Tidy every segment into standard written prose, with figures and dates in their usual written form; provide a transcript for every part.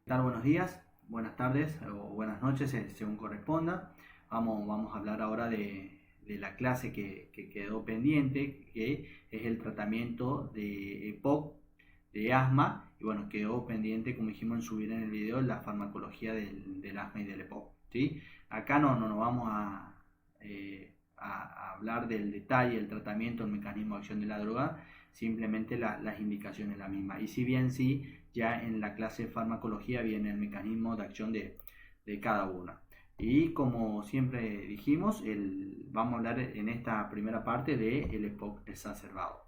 Tal? Buenos días, buenas tardes o buenas noches, según corresponda. Vamos a hablar ahora de la clase que quedó pendiente, que es el tratamiento de EPOC, de asma. Y bueno, quedó pendiente, como dijimos en subir en el video, la farmacología del asma y del EPOC, ¿sí? Acá no vamos a hablar del detalle, el tratamiento, el mecanismo de acción de la droga, simplemente las indicaciones la misma. Y si bien sí, ya en la clase de farmacología viene el mecanismo de acción de cada una. Y como siempre dijimos, vamos a hablar en esta primera parte del EPOC exacerbado.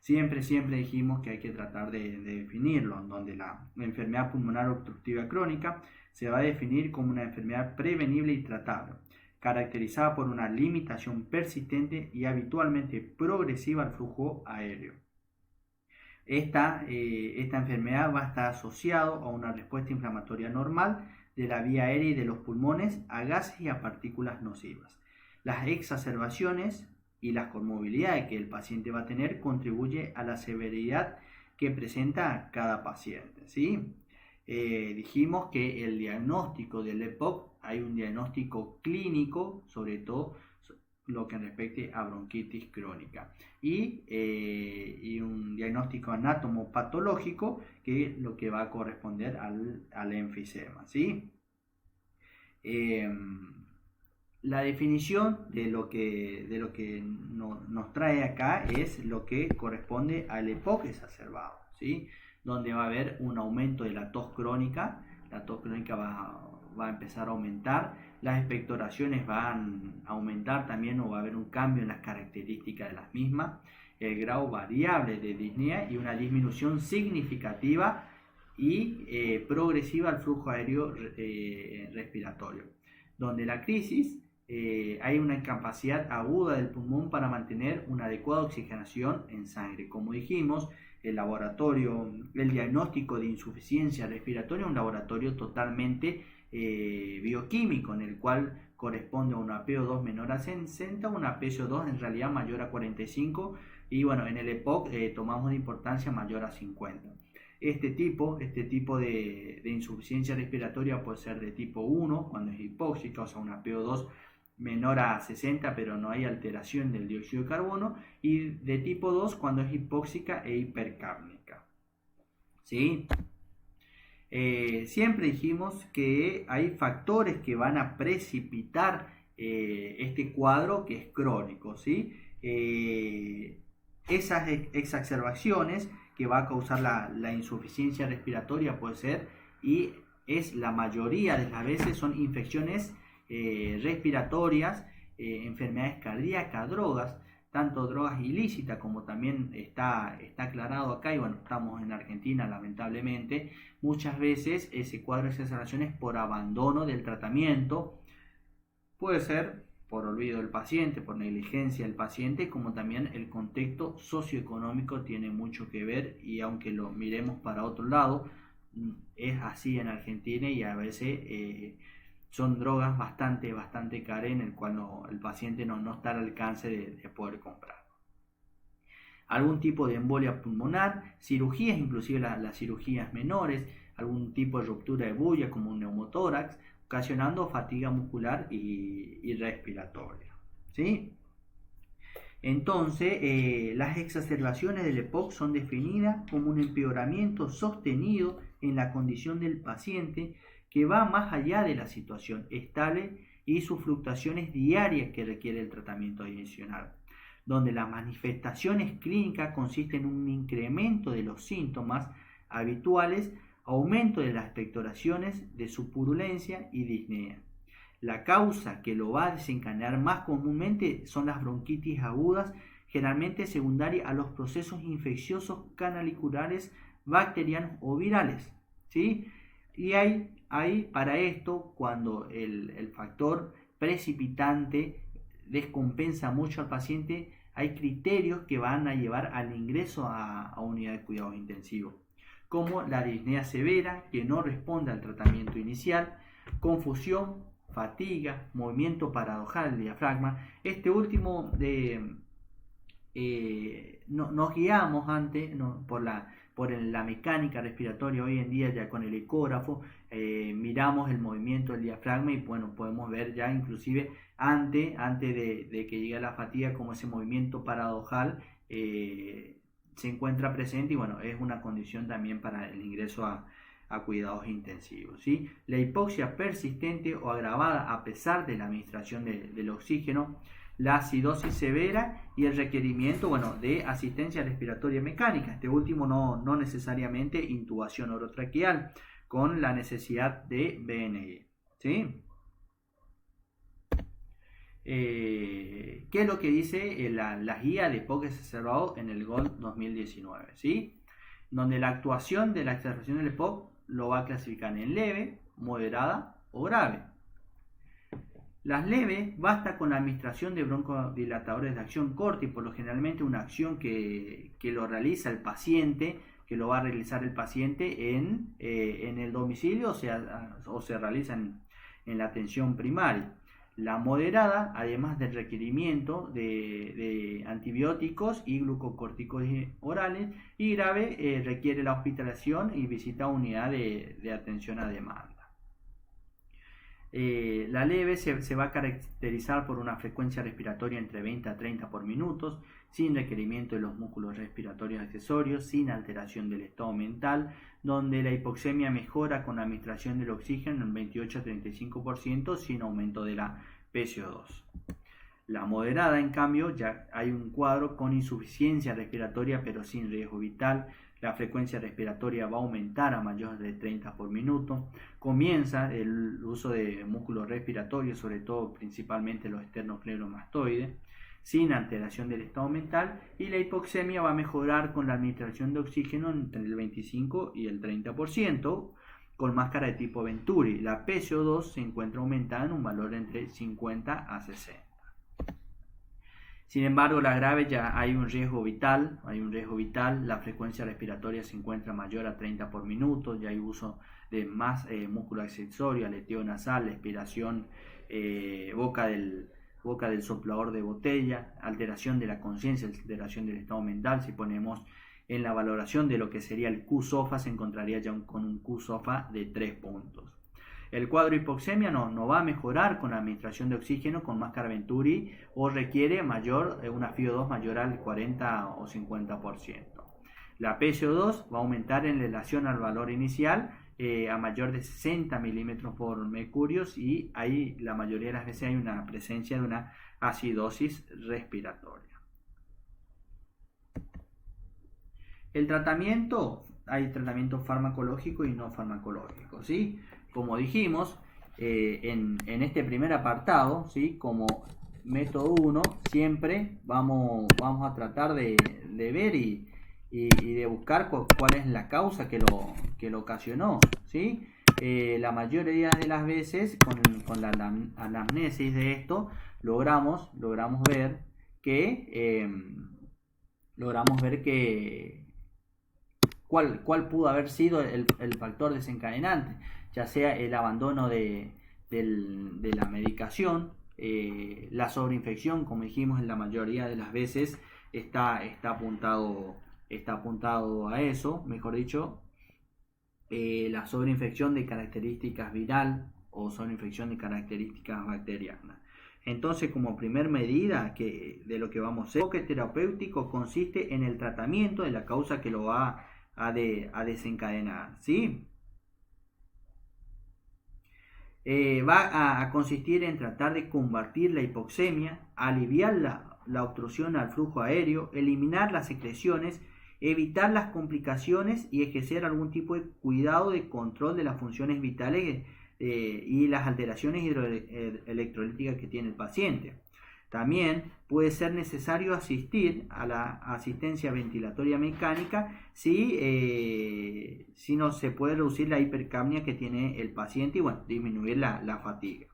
Siempre dijimos que hay que tratar de definirlo, donde la enfermedad pulmonar obstructiva crónica se va a definir como una enfermedad prevenible y tratable, caracterizada por una limitación persistente y habitualmente progresiva al flujo aéreo. Esta enfermedad va a estar asociada a una respuesta inflamatoria normal de la vía aérea y de los pulmones a gases y a partículas nocivas. Las exacerbaciones y las comorbilidades que el paciente va a tener contribuye a la severidad que presenta cada paciente, ¿sí? Dijimos que el diagnóstico del EPOC, hay un diagnóstico clínico, sobre todo lo que respecte a bronquitis crónica, y un diagnóstico anatomopatológico, que es lo que va a corresponder al enfisema, ¿sí? La definición de lo que nos trae acá es lo que corresponde al EPOC exacerbado, ¿sí? Donde va a haber un aumento de la tos crónica va a empezar a aumentar, las expectoraciones van a aumentar también, o va a haber un cambio en las características de las mismas, el grado variable de disnea y una disminución significativa y progresiva al flujo aéreo respiratorio, donde la crisis hay una incapacidad aguda del pulmón para mantener una adecuada oxigenación en sangre. Como dijimos, el diagnóstico de insuficiencia respiratoria es un laboratorio totalmente bioquímico, en el cual corresponde a una PO2 menor a 60, una PCO2 en realidad mayor a 45, y bueno, en el EPOC tomamos de importancia mayor a 50. Este tipo de insuficiencia respiratoria puede ser de tipo 1 cuando es hipóxica, o sea una PO2 menor a 60 pero no hay alteración del dióxido de carbono, y de tipo 2 cuando es hipóxica e hipercárnica, ¿sí? Siempre dijimos que hay factores que van a precipitar este cuadro que es crónico, ¿sí? Esas exacerbaciones que va a causar la insuficiencia respiratoria puede ser, y es la mayoría de las veces, son infecciones respiratorias, enfermedades cardíacas, drogas, tanto drogas ilícitas como también está aclarado acá, y bueno, estamos en Argentina lamentablemente, muchas veces ese cuadro de exacerbaciones por abandono del tratamiento, puede ser por olvido del paciente, por negligencia del paciente, como también el contexto socioeconómico tiene mucho que ver, y aunque lo miremos para otro lado, es así en Argentina, y a veces son drogas bastante caras, en el cual el paciente no está al alcance de poder comprar. Algún tipo de embolia pulmonar, cirugías, inclusive las cirugías menores, algún tipo de ruptura de bulla como un neumotórax, ocasionando fatiga muscular y respiratoria, ¿sí? Entonces, las exacerbaciones del EPOC son definidas como un empeoramiento sostenido en la condición del paciente, que va más allá de la situación estable y sus fluctuaciones diarias que requiere el tratamiento adicional, donde las manifestaciones clínicas consisten en un incremento de los síntomas habituales, aumento de las expectoraciones, de su purulencia y disnea. La causa que lo va a desencadenar más comúnmente son las bronquitis agudas, generalmente secundarias a los procesos infecciosos canaliculares, bacterianos o virales, ¿sí? Y hay para esto, cuando el factor precipitante descompensa mucho al paciente, hay criterios que van a llevar al ingreso a unidad de cuidados intensivos, como la disnea severa que no responde al tratamiento inicial, confusión, fatiga, movimiento paradojal del diafragma. Este último nos guiamos antes por la mecánica respiratoria hoy en día, ya con el ecógrafo, miramos el movimiento del diafragma y bueno, podemos ver ya inclusive antes de que llegue la fatiga, como ese movimiento paradojal se encuentra presente y bueno, es una condición también para el ingreso a cuidados intensivos, ¿sí? La hipoxia persistente o agravada a pesar de la administración del oxígeno, la acidosis severa y el requerimiento, bueno, de asistencia respiratoria mecánica. Este último no necesariamente intubación orotraqueal, con la necesidad de BNI, ¿sí? ¿Qué es lo que dice la guía de hipoxia exacerbado en el GOLD 2019? ¿Sí? Donde la actuación de la exacerbación del EPOC lo va a clasificar en leve, moderada o grave. Las leves basta con la administración de broncodilatadores de acción corta y por lo generalmente una acción que lo realiza el paciente, que lo va a realizar el paciente en el domicilio o se realiza en la atención primaria. La moderada, además del requerimiento de antibióticos y glucocorticoides orales, y grave requiere la hospitalización y visita a unidad de atención a demanda. La leve se va a caracterizar por una frecuencia respiratoria entre 20 a 30 por minuto, sin requerimiento de los músculos respiratorios accesorios, sin alteración del estado mental, donde la hipoxemia mejora con la administración del oxígeno en 28 a 35% sin aumento de la PCO2. La moderada, en cambio, ya hay un cuadro con insuficiencia respiratoria pero sin riesgo vital. La frecuencia respiratoria va a aumentar a mayor de 30 por minuto. Comienza el uso de músculos respiratorios, sobre todo principalmente los esternocleidomastoides, sin alteración del estado mental, y la hipoxemia va a mejorar con la administración de oxígeno entre el 25 y el 30%, con máscara de tipo Venturi. La PCO2 se encuentra aumentada en un valor entre 50 a 60. Sin embargo, la grave ya hay un riesgo vital, la frecuencia respiratoria se encuentra mayor a 30 por minuto, ya hay uso de más músculo accesorio, aleteo nasal, expiración, boca del soplador de botella, alteración de la conciencia, alteración del estado mental. Si ponemos en la valoración de lo que sería el Q-SOFA, se encontraría ya con un Q-SOFA de 3 puntos. El cuadro de hipoxemia no va a mejorar con la administración de oxígeno con máscara Venturi o requiere una FiO2 mayor al 40 o 50%. La PCO2 va a aumentar en relación al valor inicial a mayor de 60 milímetros por mercurio, y ahí la mayoría de las veces hay una presencia de una acidosis respiratoria. El tratamiento, hay tratamiento farmacológico y no farmacológico, ¿sí? Como dijimos, en este primer apartado, ¿sí? Como método 1, siempre vamos a tratar de ver y de buscar cuál es la causa que lo ocasionó, ¿sí? La mayoría de las veces con la anamnesis de esto logramos ver que cuál pudo haber sido el factor desencadenante, ya sea el abandono de la medicación, la sobreinfección, como dijimos, en la mayoría de las veces está apuntado a eso, mejor dicho, la sobreinfección de características viral o sobreinfección de características bacterianas. Entonces, como primer medida de lo que vamos a hacer, el enfoque terapéutico consiste en el tratamiento de la causa que lo va a desencadenar, ¿sí? Va a consistir en tratar de combatir la hipoxemia, aliviar la obstrucción al flujo aéreo, eliminar las secreciones, evitar las complicaciones y ejercer algún tipo de cuidado de control de las funciones vitales y las alteraciones electrolíticas que tiene el paciente. También puede ser necesario asistir a la asistencia ventilatoria mecánica si no se puede reducir la hipercapnia que tiene el paciente y bueno, disminuir la fatiga.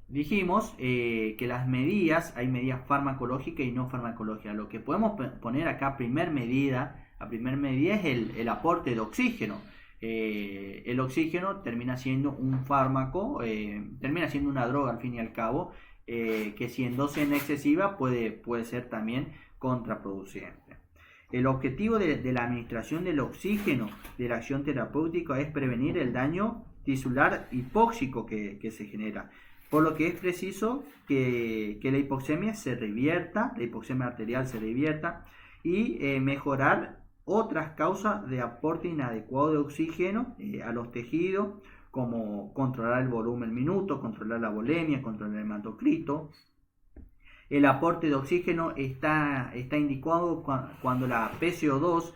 Dijimos que hay medidas farmacológicas y no farmacológicas. Lo que podemos poner acá a primer medida es el aporte de oxígeno. El oxígeno termina siendo un fármaco, termina siendo una droga al fin y al cabo, que si en dosis excesiva puede ser también contraproducente. El objetivo de la administración del oxígeno de la acción terapéutica es prevenir el daño tisular hipóxico que se genera, por lo que es preciso que la hipoxemia se revierta, la hipoxemia arterial se revierta y mejorar otras causas de aporte inadecuado de oxígeno a los tejidos, como controlar el volumen minuto, controlar la volemia, controlar el hematocrito. El aporte de oxígeno está indicado cuando la PCO2,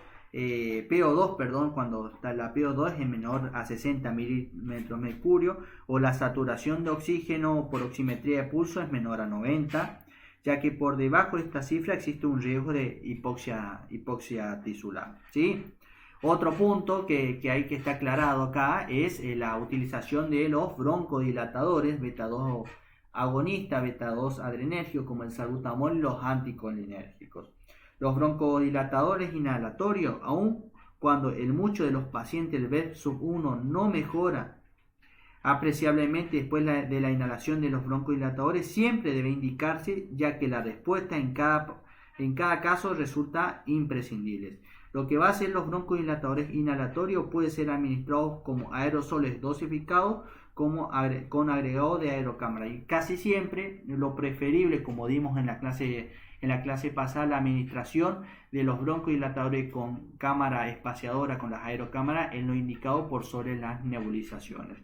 cuando la PO2 es menor a 60 milímetros de mercurio, o la saturación de oxígeno por oximetría de pulso es menor a 90, ya que por debajo de esta cifra existe un riesgo de hipoxia tisular, ¿sí? Otro punto que hay que estar aclarado acá es la utilización de los broncodilatadores beta 2 agonista, beta 2 adrenérgico, como el salbutamol y los anticolinérgicos. Los broncodilatadores inhalatorios, aun cuando en muchos de los pacientes el BEP-1 no mejora apreciablemente después de la inhalación de los broncodilatadores, siempre debe indicarse, ya que la respuesta en cada caso resulta imprescindible. Lo que va a hacer los broncodilatadores inhalatorios puede ser administrados como aerosoles dosificados, como con agregado de aerocámara, y casi siempre lo preferible, como dimos en la clase pasada, la administración de los broncodilatadores con cámara espaciadora, con las aerocámaras, es lo indicado por sobre las nebulizaciones.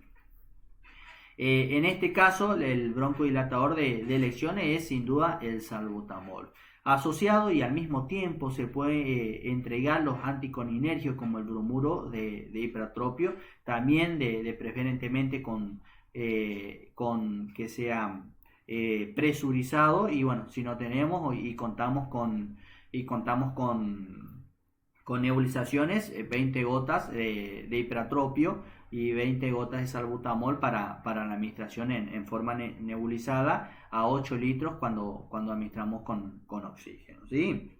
En este caso, el broncodilatador de elección es sin duda el salbutamol. Asociado y al mismo tiempo se puede entregar los anticolinérgicos como el bromuro de hipertropio, también de preferentemente con que sea presurizado, y bueno, si no tenemos y contamos con nebulizaciones, 20 gotas de hipertropio y 20 gotas de salbutamol para la administración en forma nebulizada a 8 litros cuando administramos con oxígeno, ¿sí?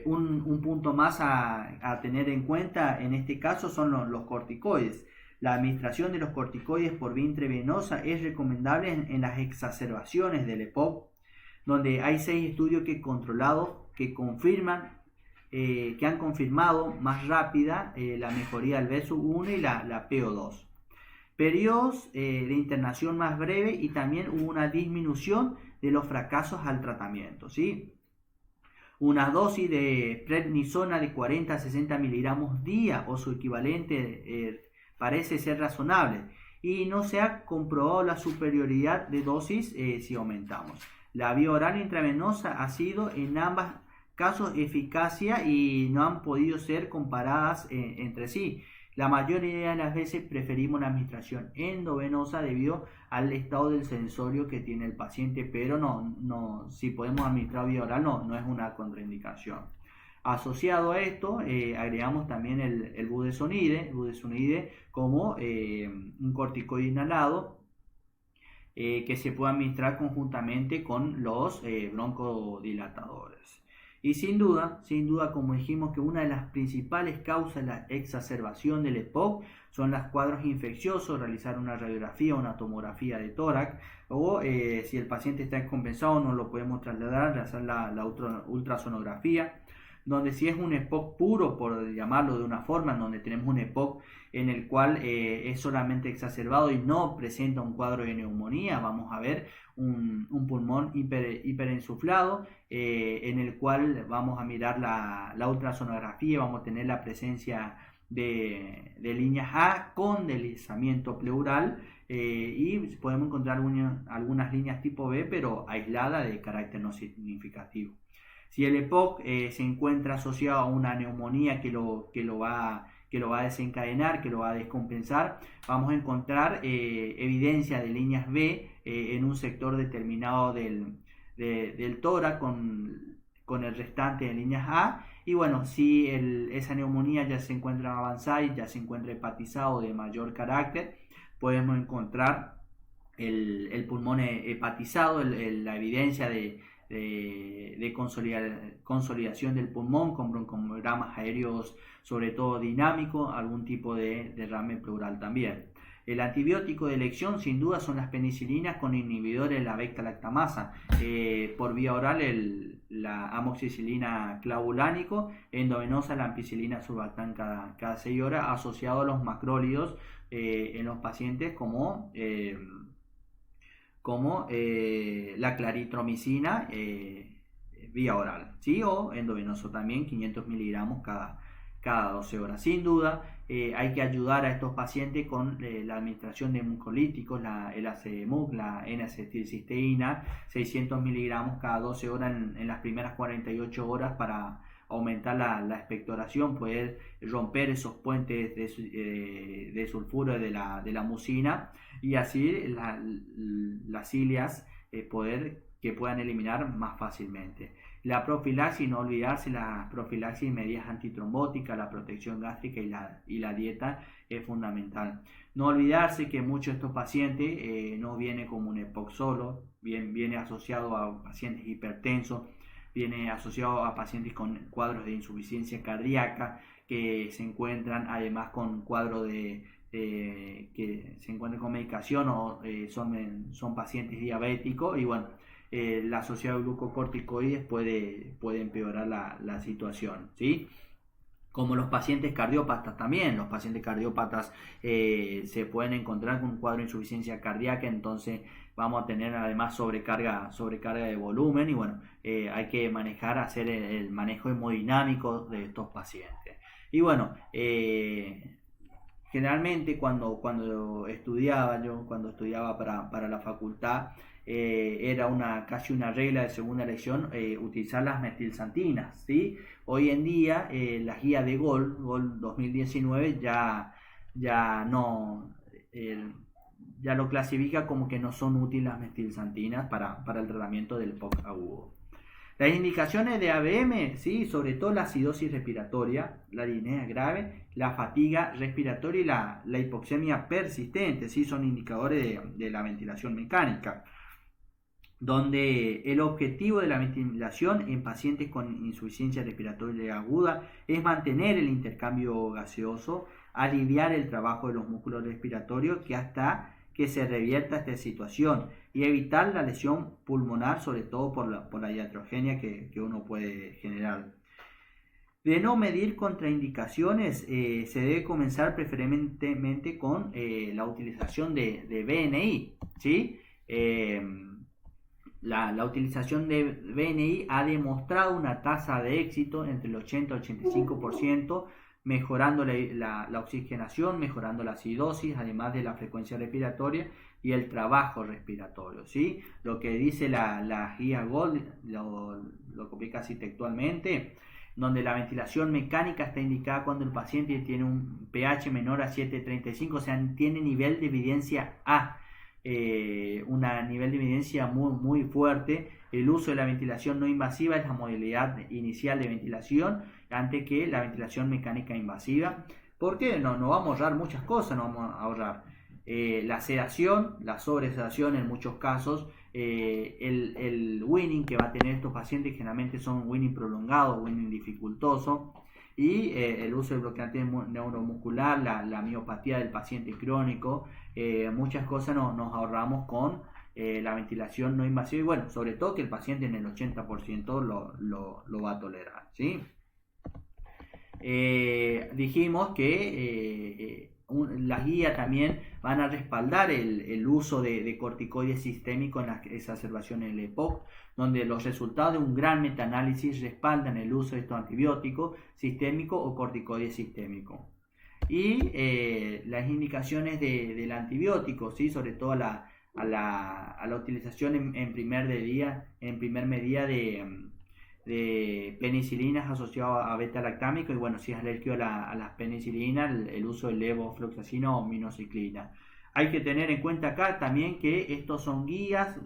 Un punto más a tener en cuenta en este caso son los corticoides. La administración de los corticoides por vía intravenosa es recomendable en las exacerbaciones del EPOC, donde hay 6 estudios que han confirmado más rápida la mejoría del BSU-1 y la PO2. Periodos de internación más breve, y también hubo una disminución de los fracasos al tratamiento, ¿sí? Una dosis de prednisona de 40 a 60 miligramos día o su equivalente parece ser razonable, y no se ha comprobado la superioridad de dosis si aumentamos. La vía oral intravenosa ha sido en ambos casos eficacia y no han podido ser comparadas entre sí. La mayoría de las veces preferimos la administración endovenosa debido al estado del sensorio que tiene el paciente, pero si podemos administrar vía oral no es una contraindicación. Asociado a esto, agregamos también el budesonide como un corticoide inhalado que se puede administrar conjuntamente con los broncodilatadores. Y sin duda, como dijimos, que una de las principales causas de la exacerbación del EPOC son los cuadros infecciosos, realizar una radiografía o una tomografía de tórax, o si el paciente está descompensado no lo podemos trasladar, realizar la ultrasonografía, donde si es un EPOC puro, por llamarlo de una forma, en donde tenemos un EPOC en el cual es solamente exacerbado y no presenta un cuadro de neumonía, vamos a ver un pulmón hiperinsuflado, en el cual vamos a mirar la ultrasonografía, vamos a tener la presencia de líneas A con deslizamiento pleural, y podemos encontrar algunas líneas tipo B, pero aisladas, de carácter no significativo. Si el EPOC se encuentra asociado a una neumonía que lo va a desencadenar, que lo va a descompensar, vamos a encontrar evidencia de líneas B en un sector determinado del tórax con el restante de líneas A. Y bueno, si esa neumonía ya se encuentra avanzada y ya se encuentra hepatizado de mayor carácter, podemos encontrar el pulmón hepatizado, la evidencia de consolidación del pulmón con broncogramas aéreos, sobre todo dinámicos, algún tipo de derrame pleural también. El antibiótico de elección sin duda son las penicilinas con inhibidores de la beta-lactamasa. Por vía oral la amoxicilina clavulánico, endovenosa la ampicilina surfactán cada 6 horas, asociado a los macrólidos en los pacientes como la claritromicina vía oral, ¿sí? O endovenoso también, 500 miligramos cada 12 horas. Sin duda, hay que ayudar a estos pacientes con la administración de mucolíticos, el ACMUC, la N-acetilcisteína, 600 miligramos cada 12 horas en las primeras 48 horas para aumentar la expectoración, poder romper esos puentes de sulfuro de la mucina y así las cilias que puedan eliminar más fácilmente. La profilaxis, no olvidarse, la profilaxis, medidas antitrombóticas, la protección gástrica y la dieta es fundamental. No olvidarse que muchos de estos pacientes no viene como un EPOC solo, viene asociado a pacientes hipertensos, viene asociado a pacientes con cuadros de insuficiencia cardíaca que se encuentran además con cuadros que se encuentran con medicación o son pacientes diabéticos y bueno, la asociación de glucocorticoides puede empeorar la situación, ¿sí? Como los pacientes cardiópatas también, los pacientes cardiópatas se pueden encontrar con un cuadro de insuficiencia cardíaca, entonces vamos a tener además sobrecarga de volumen y bueno, hay que hacer el manejo hemodinámico de estos pacientes. Y bueno, generalmente cuando estudiaba para la facultad, era casi una regla de segunda elección utilizar las metilsantinas, ¿sí? Hoy en día la guía de GOL 2019 ya lo clasifica como que no son útiles las metilsantinas para el tratamiento del POC agudo. Las indicaciones de ABM, ¿sí? Sobre todo la acidosis respiratoria, la disnea grave, la fatiga respiratoria y la hipoxemia persistente, ¿sí? Son indicadores de la ventilación mecánica, donde el objetivo de la ventilación en pacientes con insuficiencia respiratoria aguda es mantener el intercambio gaseoso, aliviar el trabajo de los músculos respiratorios hasta que se revierta esta situación y evitar la lesión pulmonar, sobre todo por la iatrogenia que uno puede generar. De no medir contraindicaciones, se debe comenzar preferentemente con la utilización de BNI, ¿sí? La utilización de BNI ha demostrado una tasa de éxito entre el 80 y 85%, mejorando la oxigenación, mejorando la acidosis, además de la frecuencia respiratoria y el trabajo respiratorio, ¿sí? Lo que dice la guía GOLD, lo copié casi textualmente, donde la ventilación mecánica está indicada cuando el paciente tiene un pH menor a 7,35, o sea, tiene nivel de evidencia A, un nivel de evidencia muy, muy fuerte. El uso de la ventilación no invasiva es la modalidad inicial de ventilación antes que la ventilación mecánica invasiva. ¿Por qué? No vamos a ahorrar muchas cosas, no vamos a ahorrar la sedación, la sobresedación en muchos casos, el winning que va a tener estos pacientes generalmente son winning prolongados, winning dificultoso, y el uso del bloqueante neuromuscular, la miopatía del paciente crónico, muchas cosas nos ahorramos con la ventilación no invasiva y bueno, sobre todo que el paciente en el 80% lo va a tolerar, ¿sí? Dijimos que las guías también van a respaldar el uso de corticoides sistémicos en las exacerbaciones del EPOC, donde los resultados de un gran metaanálisis respaldan el uso de estos antibióticos sistémicos o corticoides sistémicos. Y las indicaciones del antibiótico, ¿sí? Sobre todo a la utilización en primer medida de penicilinas asociadas a beta-lactámico y bueno, si es alérgico a las penicilinas, el uso de levofloxacina o minociclina. Hay que tener en cuenta acá también que estos son guías,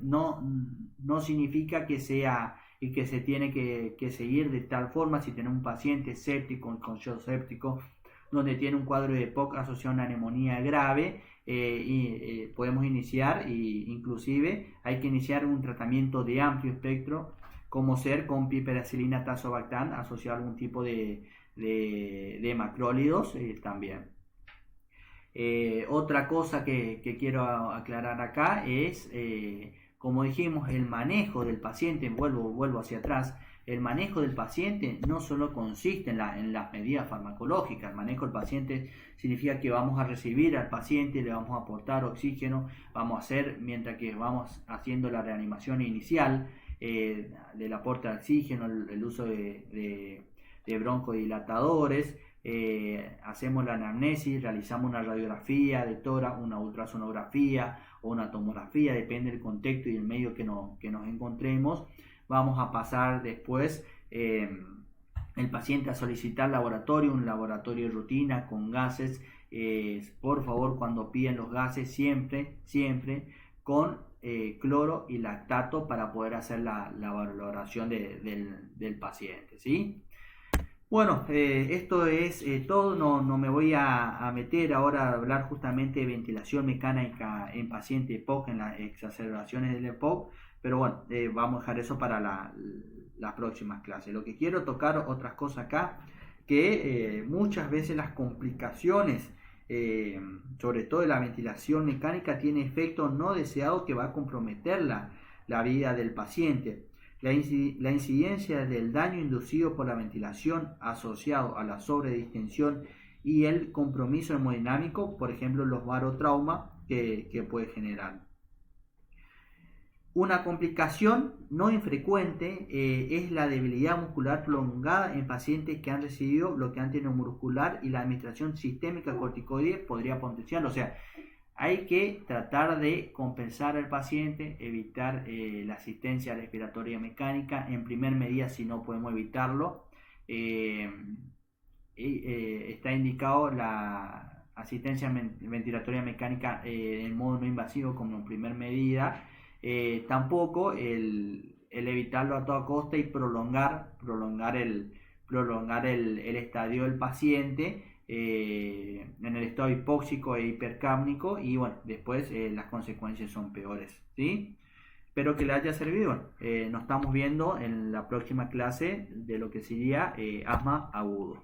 no significa que sea y que se tiene que seguir de tal forma. Si tiene un paciente séptico, con shock séptico, donde tiene un cuadro de EPOC asociado a una neumonía grave, podemos iniciar, inclusive hay que iniciar un tratamiento de amplio espectro, como ser con piperacilina tazobactam asociado a algún tipo de macrólidos también. Otra cosa que quiero aclarar acá es, como dijimos, el manejo del paciente, vuelvo hacia atrás, el manejo del paciente no solo consiste en las medidas farmacológicas. El manejo del paciente significa que vamos a recibir al paciente, le vamos a aportar oxígeno, vamos a hacer, mientras que vamos haciendo la reanimación inicial, del aporte de oxígeno, el uso de broncodilatadores, hacemos la anamnesis, realizamos una radiografía de tórax, una ultrasonografía o una tomografía, depende del contexto y el medio que nos encontremos. Vamos a pasar después el paciente a solicitar laboratorio, un laboratorio de rutina con gases. Por favor, cuando piden los gases, siempre con cloro y lactato para poder hacer la valoración del paciente, ¿sí? Bueno, esto es todo. No me voy a meter ahora a hablar justamente de ventilación mecánica en paciente EPOC, en las exacerbaciones del EPOC, pero bueno, vamos a dejar eso para las próximas clases. Lo que quiero tocar otras cosas acá, que muchas veces las complicaciones, sobre todo de la ventilación mecánica, tiene efecto no deseado que va a comprometer la vida del paciente. La incidencia del daño inducido por la ventilación asociado a la sobredistensión y el compromiso hemodinámico, por ejemplo, los barotraumas que puede generar. Una complicación no infrecuente es la debilidad muscular prolongada en pacientes que han recibido bloqueante neuromuscular, y la administración sistémica corticoide podría potenciarlo. O sea, hay que tratar de compensar al paciente, evitar la asistencia respiratoria mecánica. En primer medida, si no podemos evitarlo, está indicado la asistencia ventilatoria mecánica en modo no invasivo como en primer medida. Tampoco el evitarlo a toda costa y prolongar el estadio del paciente en el estado hipóxico e hipercápnico, y bueno, después las consecuencias son peores, ¿sí? Espero que les haya servido. Nos estamos viendo en la próxima clase de lo que sería asma agudo.